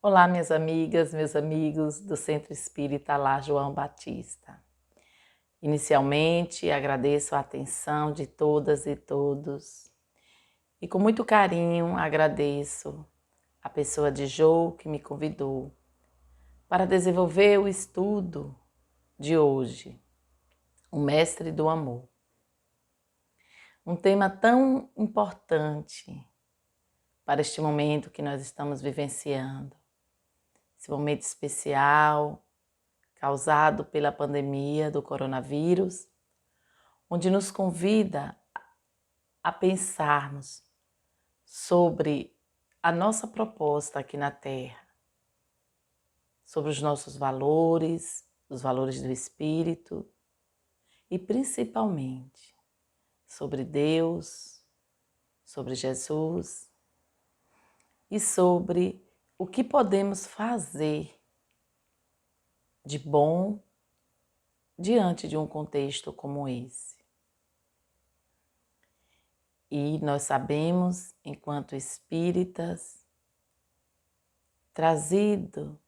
Olá, minhas amigas, meus amigos do Centro Espírita Lá João Batista. Inicialmente, agradeço a atenção de todas e todos e com muito carinho agradeço a pessoa de Jô que me convidou para desenvolver o estudo de hoje, o Mestre do Amor. Um tema tão importante para este momento que nós estamos vivenciando, esse momento especial causado pela pandemia do coronavírus, onde nos convida a pensarmos sobre a nossa proposta aqui na Terra, sobre os nossos valores, os valores do Espírito e principalmente sobre Deus, sobre Jesus e sobre o que podemos fazer de bom diante de um contexto como esse. E nós sabemos, enquanto espíritas, trazido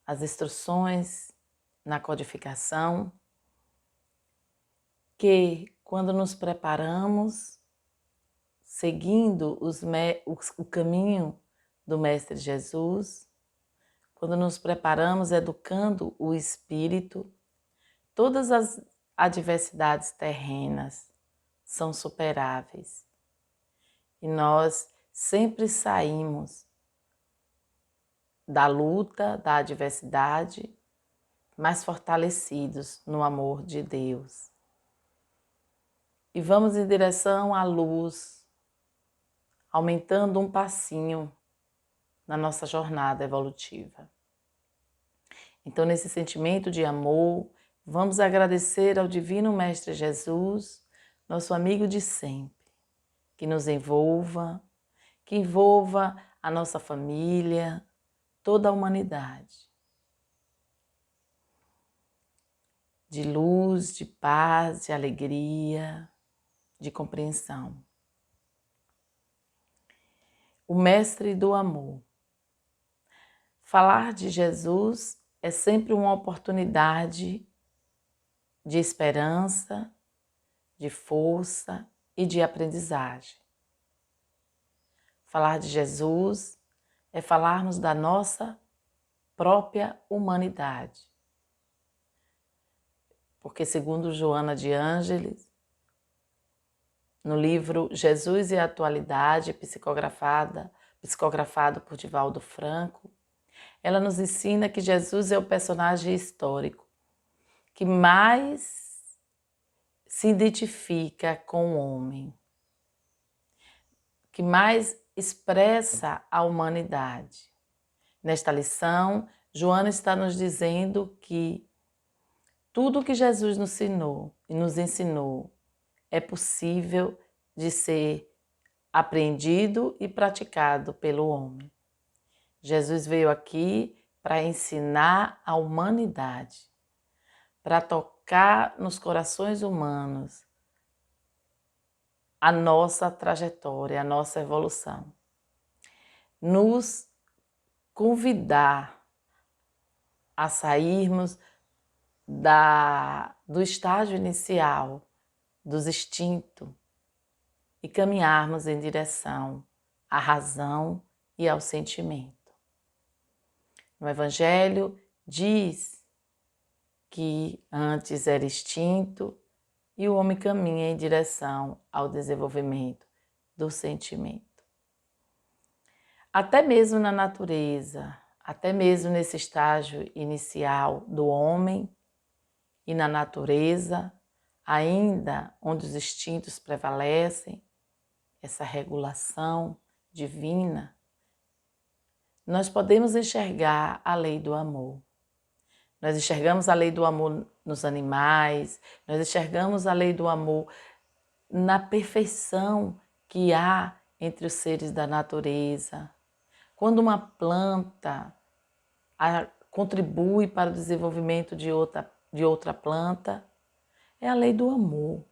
as instruções na codificação, que quando nos preparamos, seguindo o caminho do Mestre Jesus, quando nos preparamos educando o espírito, todas as adversidades terrenas são superáveis. E nós sempre saímos da luta, da adversidade, mais fortalecidos no amor de Deus. E vamos em direção à luz, aumentando um passinho na nossa jornada evolutiva. Então, nesse sentimento de amor, vamos agradecer ao Divino Mestre Jesus, nosso amigo de sempre, que nos envolva, que envolva a nossa família, toda a humanidade. De luz, de paz, de alegria, de compreensão. O Mestre do Amor. Falar de Jesus é sempre uma oportunidade de esperança, de força e de aprendizagem. Falar de Jesus é falarmos da nossa própria humanidade. Porque, segundo Joana de Ângeles, no livro Jesus e a Atualidade, psicografado por Divaldo Franco, ela nos ensina que Jesus é o personagem histórico que mais se identifica com o homem, que mais expressa a humanidade. Nesta lição, Joana está nos dizendo que tudo o que Jesus nos ensinou é possível de ser aprendido e praticado pelo homem. Jesus veio aqui para ensinar a humanidade, para tocar nos corações humanos a nossa trajetória, a nossa evolução. Nos convidar a sairmos do estágio inicial, dos instintos, e caminharmos em direção à razão e ao sentimento. No Evangelho diz que antes era instinto e o homem caminha em direção ao desenvolvimento do sentimento. Até mesmo na natureza, até mesmo nesse estágio inicial do homem e na natureza, ainda onde os instintos prevalecem, essa regulação divina, nós podemos enxergar a lei do amor. Nós enxergamos a lei do amor nos animais, nós enxergamos a lei do amor na perfeição que há entre os seres da natureza. Quando uma planta contribui para o desenvolvimento de outra planta, é a lei do amor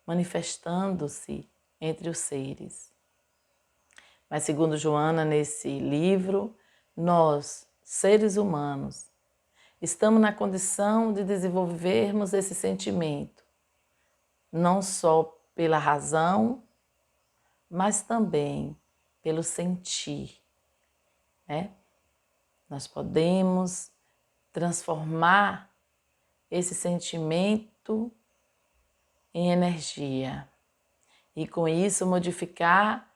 manifestando-se entre os seres. Mas segundo Joana, nesse livro, nós, seres humanos, estamos na condição de desenvolvermos esse sentimento, não só pela razão, mas também pelo sentir, né? Nós podemos transformar esse sentimento em energia e com isso modificar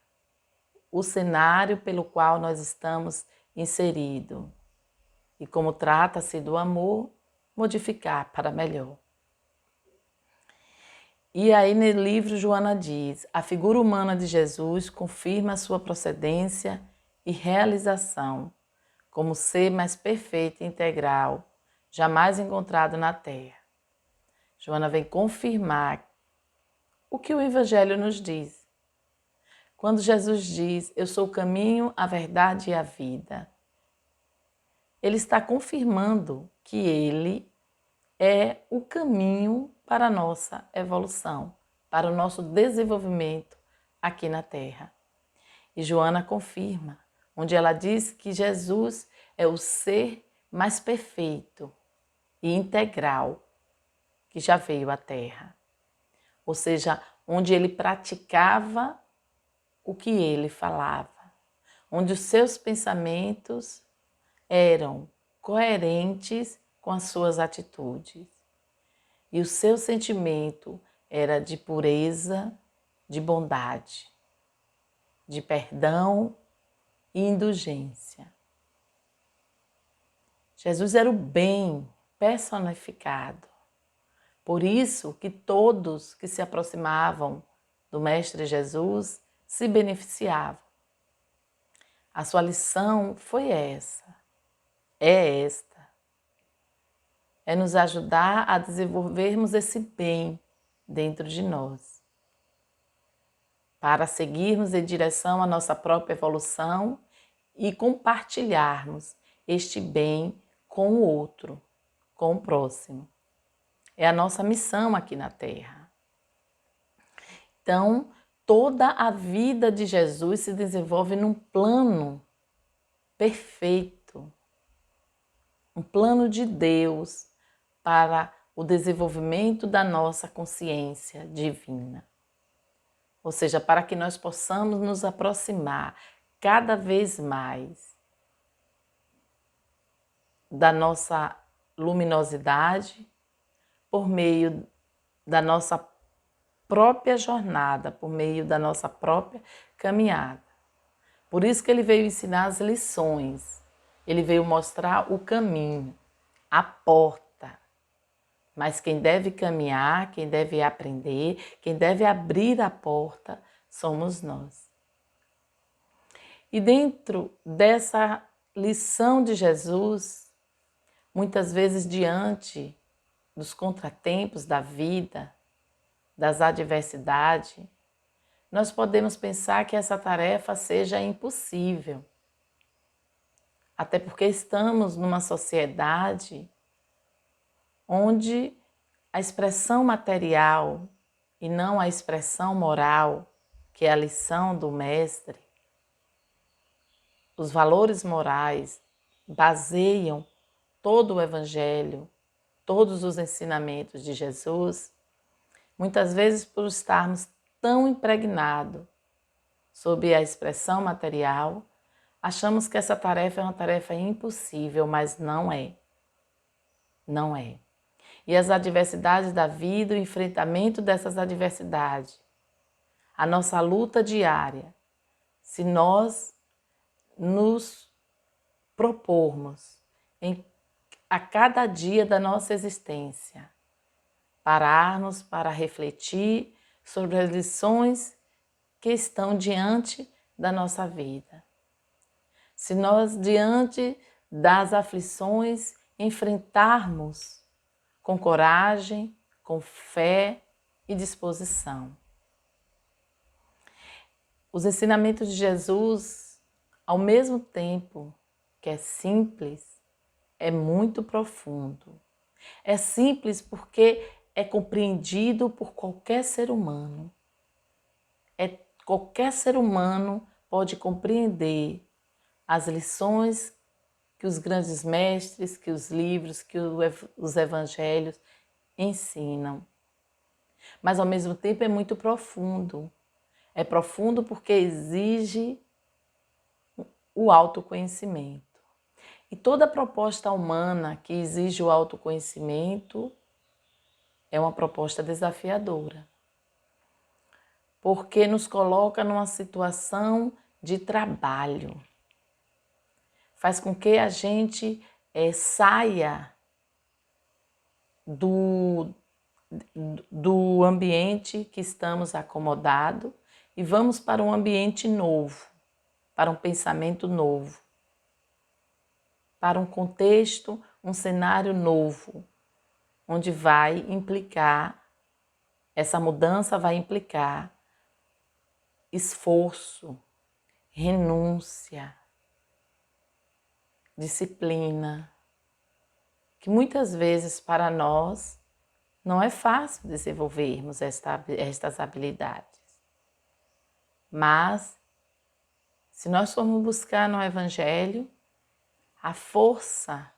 o cenário pelo qual nós estamos inseridos. E como trata-se do amor, modificar para melhor. E aí no livro Joana diz, a figura humana de Jesus confirma a sua procedência e realização como ser mais perfeito e integral, jamais encontrado na Terra. Joana vem confirmar o que o Evangelho nos diz. Quando Jesus diz, eu sou o caminho, a verdade e a vida, ele está confirmando que ele é o caminho para a nossa evolução, para o nosso desenvolvimento aqui na Terra. E Joana confirma, onde ela diz que Jesus é o ser mais perfeito e integral que já veio à Terra. Ou seja, onde ele praticava o que ele falava, onde os seus pensamentos eram coerentes com as suas atitudes. E o seu sentimento era de pureza, de bondade, de perdão e indulgência. Jesus era o bem personificado. Por isso que todos que se aproximavam do Mestre Jesus se beneficiavam. A sua lição foi essa, é esta. É nos ajudar a desenvolvermos esse bem dentro de nós, para seguirmos em direção à nossa própria evolução e compartilharmos este bem com o outro, com o próximo. É a nossa missão aqui na Terra. Então, toda a vida de Jesus se desenvolve num plano perfeito, um plano de Deus para o desenvolvimento da nossa consciência divina. Ou seja, para que nós possamos nos aproximar cada vez mais da nossa luminosidade por meio da nossa própria jornada, por meio da nossa própria caminhada. Por isso que ele veio ensinar as lições, ele veio mostrar o caminho, a porta. Mas quem deve caminhar, quem deve aprender, quem deve abrir a porta, somos nós. E dentro dessa lição de Jesus, muitas vezes diante dos contratempos da vida, das adversidades, nós podemos pensar que essa tarefa seja impossível. Até porque estamos numa sociedade onde a expressão material e não a expressão moral, que é a lição do Mestre, os valores morais baseiam todo o Evangelho, todos os ensinamentos de Jesus, muitas vezes por estarmos tão impregnados sob a expressão material, achamos que essa tarefa é uma tarefa impossível, mas não é. Não é. E as adversidades da vida, o enfrentamento dessas adversidades, a nossa luta diária, se nós nos propormos a cada dia da nossa existência, pararmos para refletir sobre as lições que estão diante da nossa vida. Se nós, diante das aflições, enfrentarmos com coragem, com fé e disposição. Os ensinamentos de Jesus, ao mesmo tempo que é simples, é muito profundo. É simples porque é compreendido por qualquer ser humano. Qualquer ser humano pode compreender as lições que os grandes mestres, que os livros, que os evangelhos ensinam. Mas ao mesmo tempo é muito profundo. É profundo porque exige o autoconhecimento. E toda proposta humana que exige o autoconhecimento é uma proposta desafiadora, porque nos coloca numa situação de trabalho. Faz com que a gente saia do ambiente que estamos acomodados e vamos para um ambiente novo, para um pensamento novo, para um contexto, um cenário novo, onde vai implicar, essa mudança vai implicar esforço, renúncia, disciplina, que muitas vezes para nós não é fácil desenvolvermos estas habilidades. Mas, se nós formos buscar no Evangelho a força,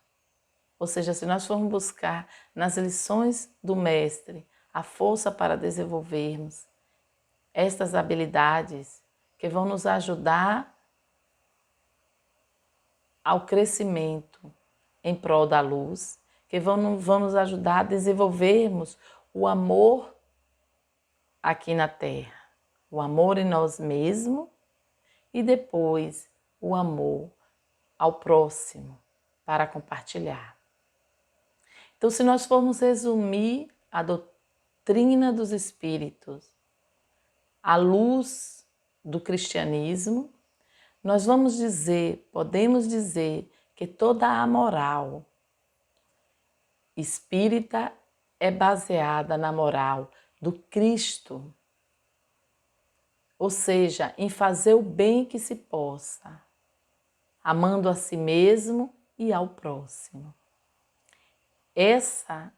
ou seja, se nós formos buscar nas lições do Mestre a força para desenvolvermos estas habilidades que vão nos ajudar ao crescimento em prol da luz, que vão nos ajudar a desenvolvermos o amor aqui na Terra, o amor em nós mesmos e depois o amor ao próximo para compartilhar. Então, se nós formos resumir a doutrina dos Espíritos à luz do cristianismo, nós vamos dizer, podemos dizer que toda a moral espírita é baseada na moral do Cristo, ou seja, em fazer o bem que se possa, amando a si mesmo e ao próximo. Essa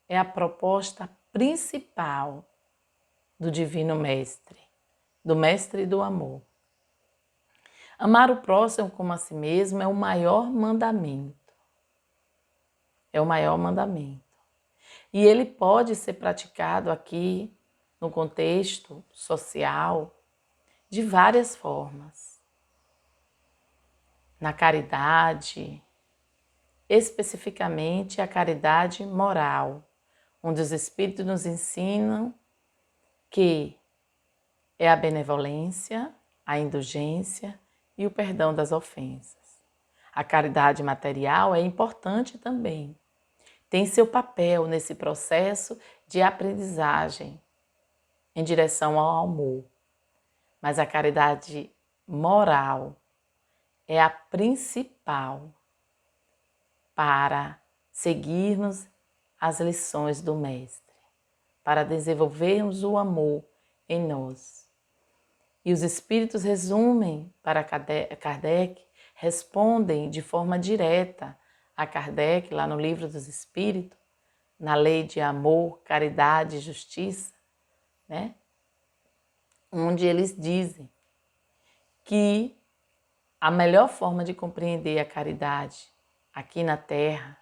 é a proposta principal do Divino Mestre, do Mestre do Amor. Amar o próximo como a si mesmo é o maior mandamento. É o maior mandamento. E ele pode ser praticado aqui no contexto social de várias formas. Na caridade, especificamente a caridade moral, onde os Espíritos nos ensinam que é a benevolência, a indulgência e o perdão das ofensas. A caridade material é importante também. Tem seu papel nesse processo de aprendizagem em direção ao amor. Mas a caridade moral é a principal para seguirmos as lições do Mestre, para desenvolvermos o amor em nós. E os Espíritos resumem para Kardec, respondem de forma direta a Kardec, lá no Livro dos Espíritos, na lei de amor, caridade e justiça, né? Onde eles dizem que a melhor forma de compreender a caridade aqui na Terra,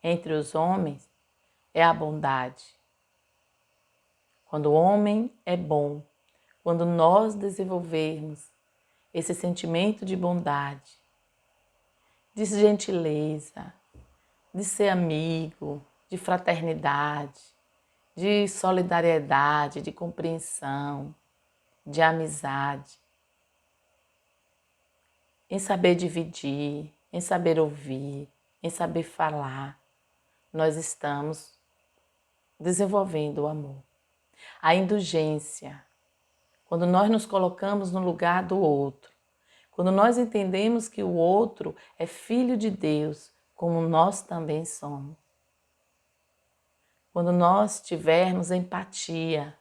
entre os homens, é a bondade. Quando o homem é bom, quando nós desenvolvermos esse sentimento de bondade, de gentileza, de ser amigo, de fraternidade, de solidariedade, de compreensão, de amizade, em saber dividir, em saber ouvir, em saber falar, nós estamos desenvolvendo o amor. A indulgência, quando nós nos colocamos no lugar do outro, quando nós entendemos que o outro é filho de Deus, como nós também somos. Quando nós tivermos empatia,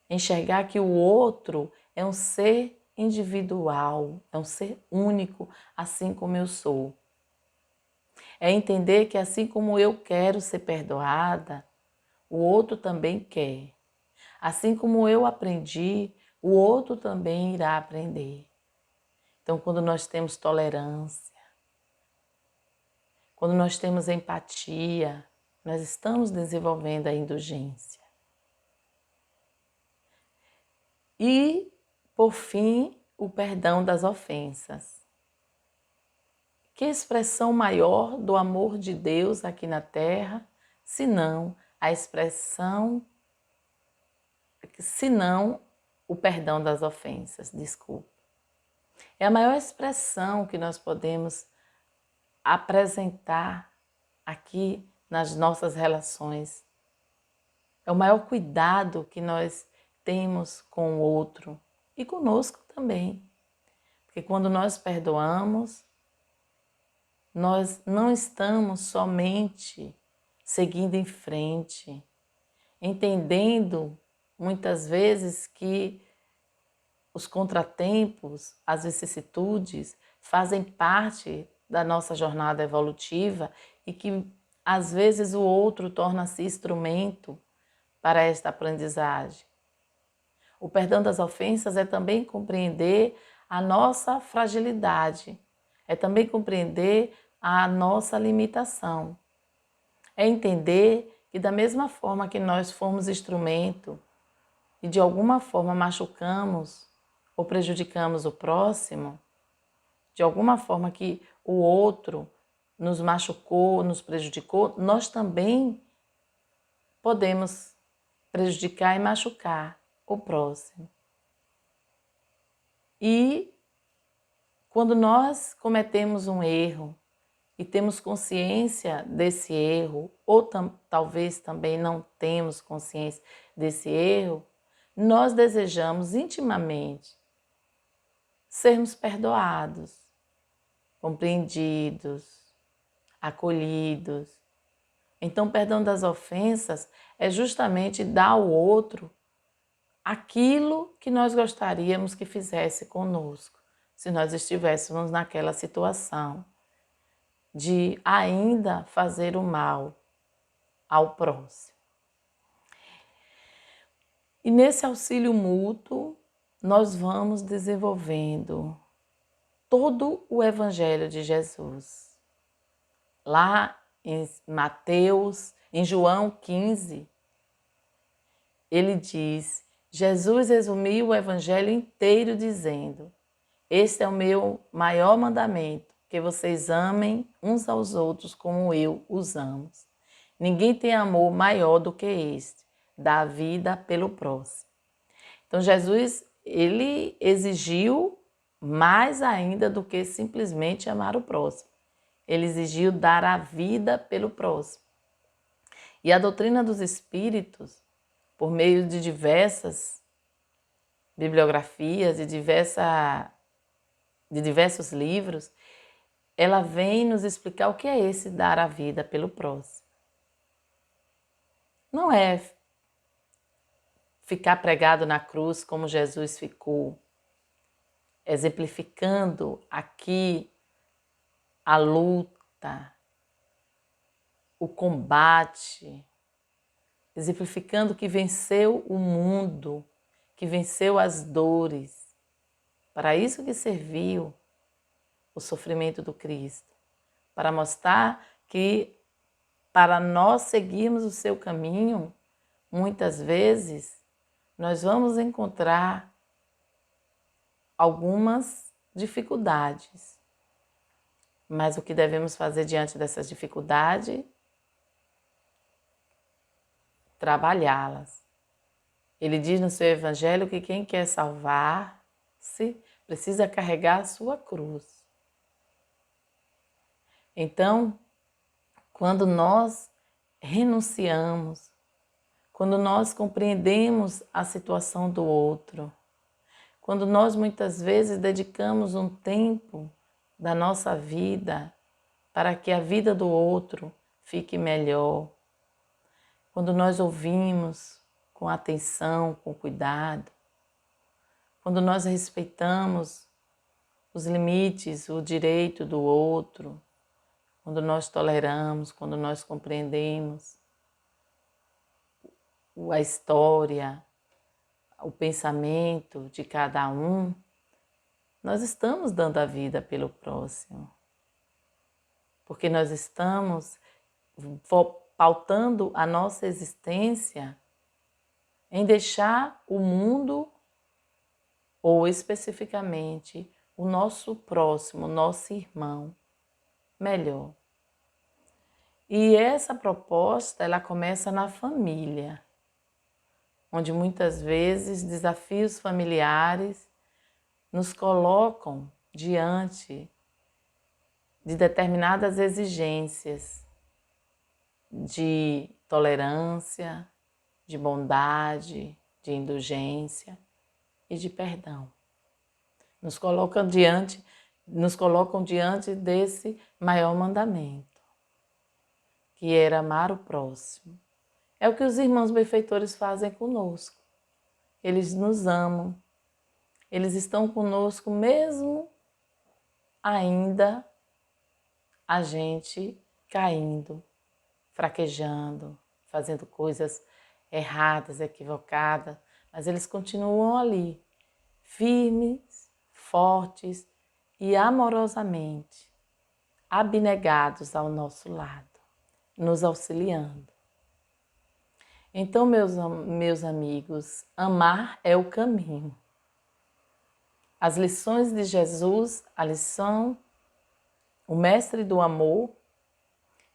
enxergar que o outro é um ser individual, é um ser único, assim como eu sou. É entender que assim como eu quero ser perdoada, o outro também quer. Assim como eu aprendi, o outro também irá aprender. Então, quando nós temos tolerância, quando nós temos empatia, nós estamos desenvolvendo a indulgência. E, por fim, o perdão das ofensas. Que expressão maior do amor de Deus aqui na Terra, senão o perdão das ofensas, desculpa. É a maior expressão que nós podemos apresentar aqui nas nossas relações. É o maior cuidado que nós temos com o outro e conosco também. Porque quando nós perdoamos, nós não estamos somente seguindo em frente, entendendo muitas vezes que os contratempos, as vicissitudes fazem parte da nossa jornada evolutiva e que às vezes o outro torna-se instrumento para esta aprendizagem. O perdão das ofensas é também compreender a nossa fragilidade, é também compreender a nossa limitação. É entender que da mesma forma que nós fomos instrumento e de alguma forma machucamos ou prejudicamos o próximo, de alguma forma que o outro nos machucou, nos prejudicou, nós também podemos prejudicar e machucar o próximo. E quando nós cometemos um erro e temos consciência desse erro, ou talvez também não temos consciência desse erro, nós desejamos intimamente sermos perdoados, compreendidos, acolhidos. Então, o perdão das ofensas é justamente dar ao outro aquilo que nós gostaríamos que fizesse conosco, se nós estivéssemos naquela situação de ainda fazer o mal ao próximo. E nesse auxílio mútuo, nós vamos desenvolvendo todo o Evangelho de Jesus. Lá em Mateus, em João 15, ele diz, Jesus resumiu o Evangelho inteiro dizendo, este é o meu maior mandamento, que vocês amem uns aos outros como eu os amo. Ninguém tem amor maior do que este, dar a vida pelo próximo. Então Jesus, ele exigiu mais ainda do que simplesmente amar o próximo. Ele exigiu dar a vida pelo próximo. E a doutrina dos espíritos, por meio de diversas bibliografias e de diversos livros, ela vem nos explicar o que é esse dar a vida pelo próximo. Não é ficar pregado na cruz como Jesus ficou, exemplificando aqui a luta, o combate, exemplificando que venceu o mundo, que venceu as dores. Para isso que serviu o sofrimento do Cristo, para mostrar que para nós seguirmos o seu caminho, muitas vezes nós vamos encontrar algumas dificuldades. Mas o que devemos fazer diante dessas dificuldades? Trabalhá-las. Ele diz no seu Evangelho que quem quer salvar-se precisa carregar a sua cruz. Então, quando nós renunciamos, quando nós compreendemos a situação do outro, quando nós muitas vezes dedicamos um tempo da nossa vida para que a vida do outro fique melhor, quando nós ouvimos com atenção, com cuidado, quando nós respeitamos os limites, o direito do outro, quando nós toleramos, quando nós compreendemos a história, o pensamento de cada um, nós estamos dando a vida pelo próximo. Porque nós estamos pautando a nossa existência em deixar o mundo, ou especificamente o nosso próximo, o nosso irmão, melhor. E essa proposta, ela começa na família, onde muitas vezes desafios familiares nos colocam diante de determinadas exigências de tolerância, de bondade, de indulgência e de perdão. Nos colocam diante desse maior mandamento, que era amar o próximo. É o que os irmãos benfeitores fazem conosco. Eles nos amam, eles estão conosco mesmo ainda a gente caindo, fraquejando, fazendo coisas erradas, equivocadas, mas eles continuam ali, firmes, fortes e amorosamente abnegados ao nosso lado, nos auxiliando. Então, meus amigos, amar é o caminho. As lições de Jesus, o mestre do amor,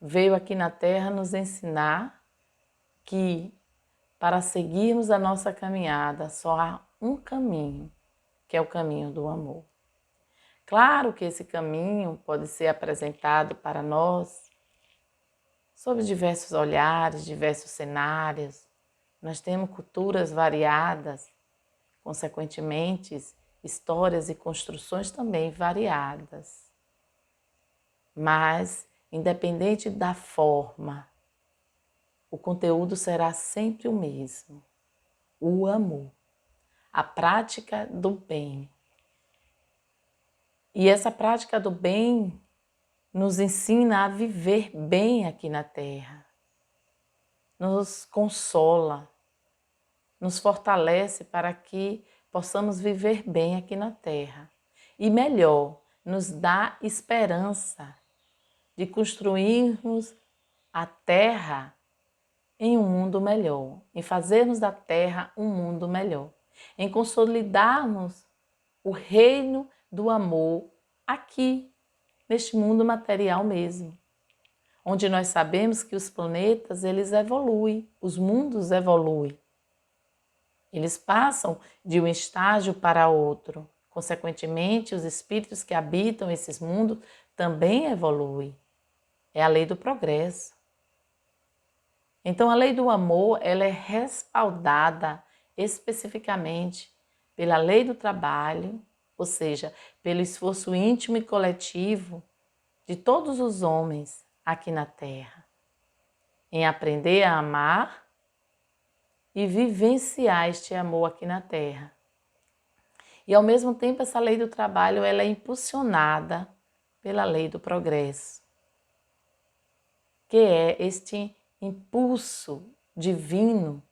veio aqui na Terra nos ensinar que para seguirmos a nossa caminhada só há um caminho, que é o caminho do amor. Claro que esse caminho pode ser apresentado para nós sob diversos olhares, diversos cenários. Nós temos culturas variadas, consequentemente, histórias e construções também variadas. Mas, independente da forma, o conteúdo será sempre o mesmo: o amor, a prática do bem. E essa prática do bem nos ensina a viver bem aqui na Terra, nos consola, nos fortalece para que possamos viver bem aqui na Terra. E melhor, nos dá esperança de construirmos a Terra em um mundo melhor, em fazermos da Terra um mundo melhor, em consolidarmos o reino do amor aqui, neste mundo material mesmo, onde nós sabemos que os planetas, eles evoluem, os mundos evoluem. Eles passam de um estágio para outro. Consequentemente, os espíritos que habitam esses mundos também evoluem. É a lei do progresso. Então, a lei do amor, ela é respaldada especificamente pela lei do trabalho, ou seja, pelo esforço íntimo e coletivo de todos os homens aqui na Terra, em aprender a amar e vivenciar este amor aqui na Terra. E ao mesmo tempo, essa lei do trabalho, ela é impulsionada pela lei do progresso, que é este impulso divino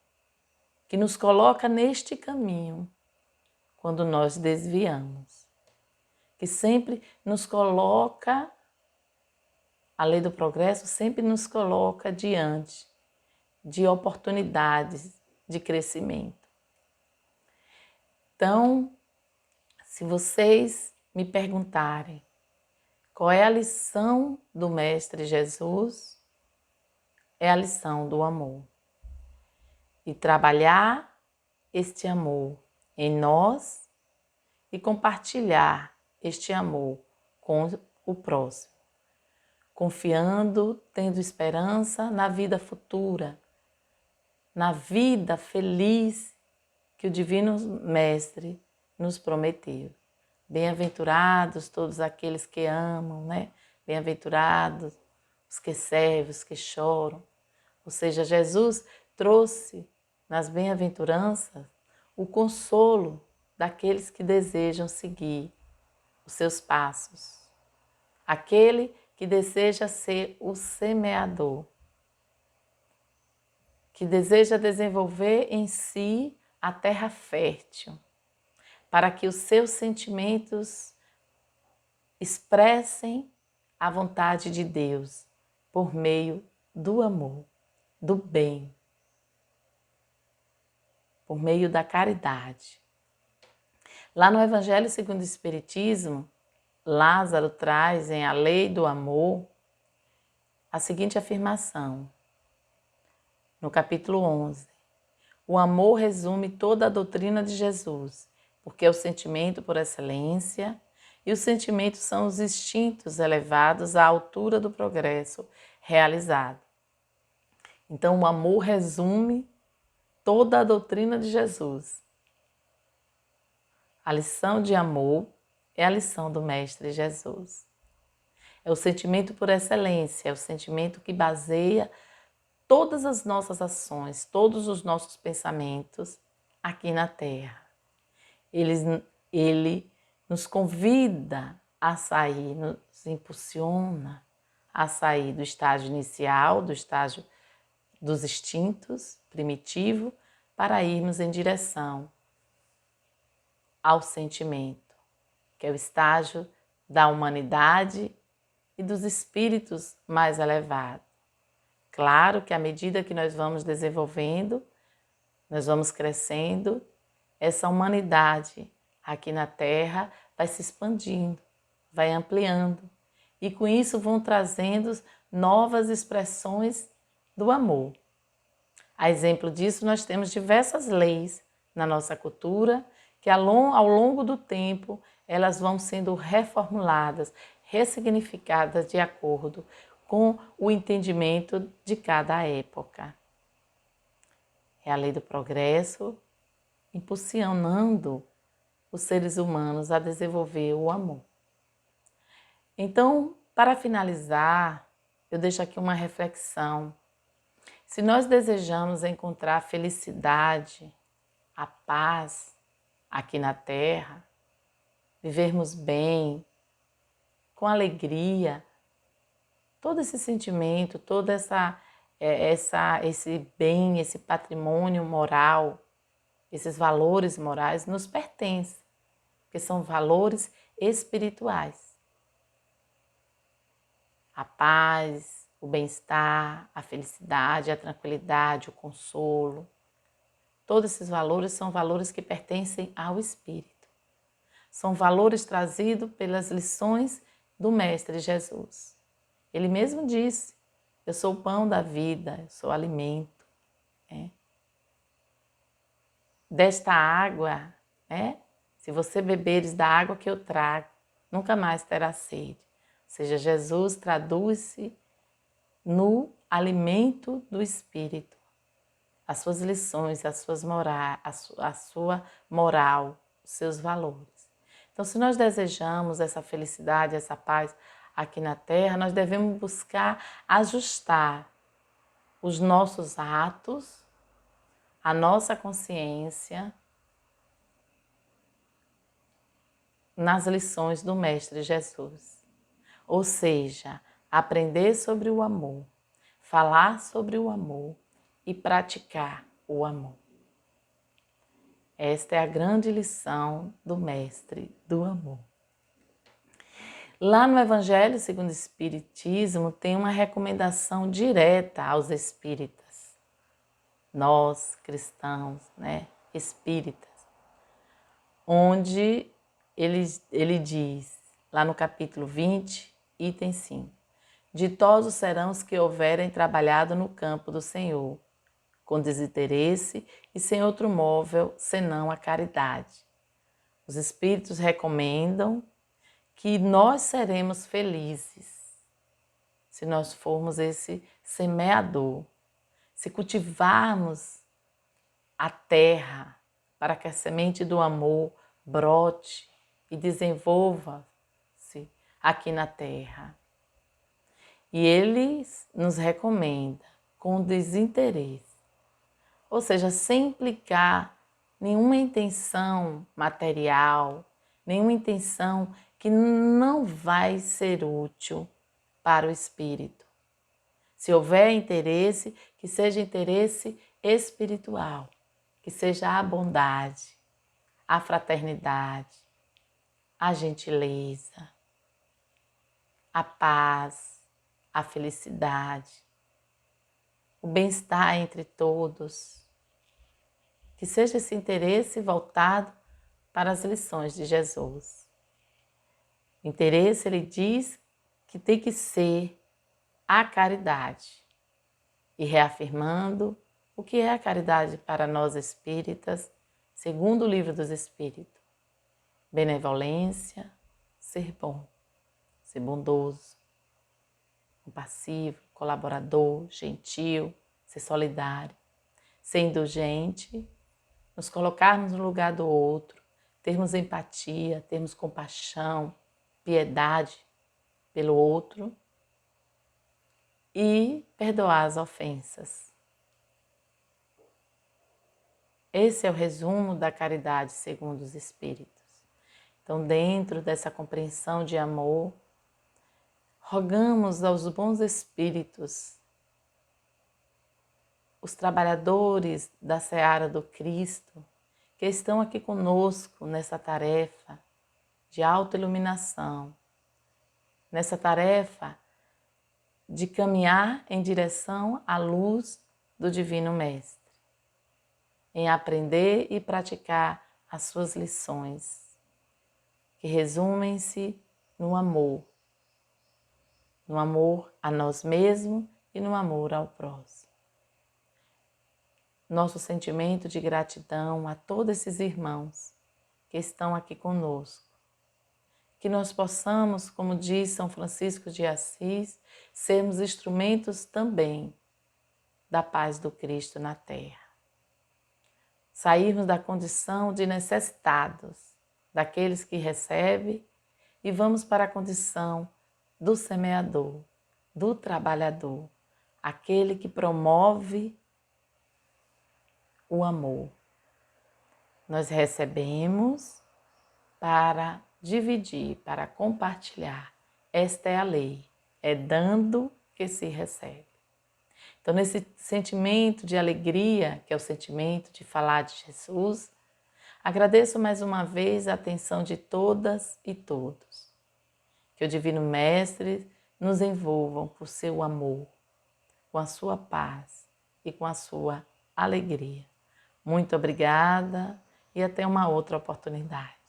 que nos coloca neste caminho quando nós desviamos, que sempre nos coloca, a lei do progresso sempre nos coloca diante de oportunidades de crescimento. Então, se vocês me perguntarem qual é a lição do Mestre Jesus, é a lição do amor. E trabalhar este amor em nós e compartilhar este amor com o próximo, confiando, tendo esperança na vida futura, na vida feliz que o Divino Mestre nos prometeu. Bem-aventurados todos aqueles que amam, né? Bem-aventurados os que servem, os que choram. Ou seja, Jesus trouxe nas bem-aventuranças o consolo daqueles que desejam seguir os seus passos. Aquele que deseja ser o semeador, que deseja desenvolver em si a terra fértil, para que os seus sentimentos expressem a vontade de Deus por meio do amor, do bem, por meio da caridade. Lá no Evangelho segundo o Espiritismo, Lázaro traz em A Lei do Amor a seguinte afirmação, no capítulo 11. O amor resume toda a doutrina de Jesus, porque é o sentimento por excelência, e os sentimentos são os instintos elevados à altura do progresso realizado. Então, o amor resume toda a doutrina de Jesus. A lição de amor é a lição do Mestre Jesus. É o sentimento por excelência, é o sentimento que baseia todas as nossas ações, todos os nossos pensamentos aqui na Terra. Ele nos convida a sair, nos impulsiona a sair do estágio inicial, do estágio dos instintos primitivo, para irmos em direção ao sentimento, que é o estágio da humanidade e dos espíritos mais elevados. Claro que à medida que nós vamos desenvolvendo, nós vamos crescendo, essa humanidade aqui na Terra vai se expandindo, vai ampliando. E com isso vão trazendo novas expressões do amor. A exemplo disso, nós temos diversas leis na nossa cultura que ao longo do tempo elas vão sendo reformuladas, ressignificadas de acordo com o entendimento de cada época. É a lei do progresso, impulsionando os seres humanos a desenvolver o amor. Então, para finalizar, eu deixo aqui uma reflexão. Se nós desejamos encontrar a felicidade, a paz aqui na Terra, vivermos bem, com alegria, todo esse sentimento, todo esse bem, esse patrimônio moral, esses valores morais nos pertencem, porque são valores espirituais. A paz, o bem-estar, a felicidade, a tranquilidade, o consolo. Todos esses valores são valores que pertencem ao Espírito. São valores trazidos pelas lições do Mestre Jesus. Ele mesmo disse, eu sou o pão da vida, eu sou o alimento. Desta água, se você beberes da água que eu trago, nunca mais terá sede. Ou seja, Jesus traduz-se no alimento do Espírito. As suas lições, a sua moral, os seus valores. Então, se nós desejamos essa felicidade, essa paz aqui na Terra, nós devemos buscar ajustar os nossos atos, a nossa consciência nas lições do Mestre Jesus. Ou seja, aprender sobre o amor, falar sobre o amor e praticar o amor. Esta é a grande lição do Mestre do Amor. Lá no Evangelho segundo o Espiritismo tem uma recomendação direta aos espíritas. Nós, cristãos, espíritas. Onde ele diz, lá no capítulo 20, item 5. Ditosos serão os que houverem trabalhado no campo do Senhor, com desinteresse e sem outro móvel senão a caridade. Os Espíritos recomendam que nós seremos felizes se nós formos esse semeador, se cultivarmos a terra para que a semente do amor brote e desenvolva-se aqui na terra. E eles nos recomendam com desinteresse, ou seja, sem implicar nenhuma intenção material, nenhuma intenção que não vai ser útil para o espírito. Se houver interesse, que seja interesse espiritual, que seja a bondade, a fraternidade, a gentileza, a paz, a felicidade, o bem-estar entre todos. Que seja esse interesse voltado para as lições de Jesus. O interesse, ele diz que tem que ser a caridade. E reafirmando o que é a caridade para nós espíritas, segundo o Livro dos Espíritos. Benevolência, ser bom, ser bondoso, compassivo, colaborador, gentil, ser solidário, ser indulgente, nos colocarmos no lugar do outro, termos empatia, termos compaixão, piedade pelo outro e perdoar as ofensas. Esse é o resumo da caridade segundo os Espíritos. Então, dentro dessa compreensão de amor, rogamos aos bons espíritos, os trabalhadores da seara do Cristo, que estão aqui conosco nessa tarefa de autoiluminação, nessa tarefa de caminhar em direção à luz do Divino Mestre, em aprender e praticar as suas lições, que resumem-se no amor a nós mesmos e no amor ao próximo. Nosso sentimento de gratidão a todos esses irmãos que estão aqui conosco. Que nós possamos, como diz São Francisco de Assis, sermos instrumentos também da paz do Cristo na Terra. Sairmos da condição de necessitados, daqueles que recebem, e vamos para a condição do semeador, do trabalhador, aquele que promove o amor. Nós recebemos para dividir, para compartilhar. Esta é a lei, é dando que se recebe. Então, nesse sentimento de alegria, que é o sentimento de falar de Jesus, agradeço mais uma vez a atenção de todas e todos. Que o Divino Mestre nos envolvam por seu amor, com a sua paz e com a sua alegria. Muito obrigada e até uma outra oportunidade.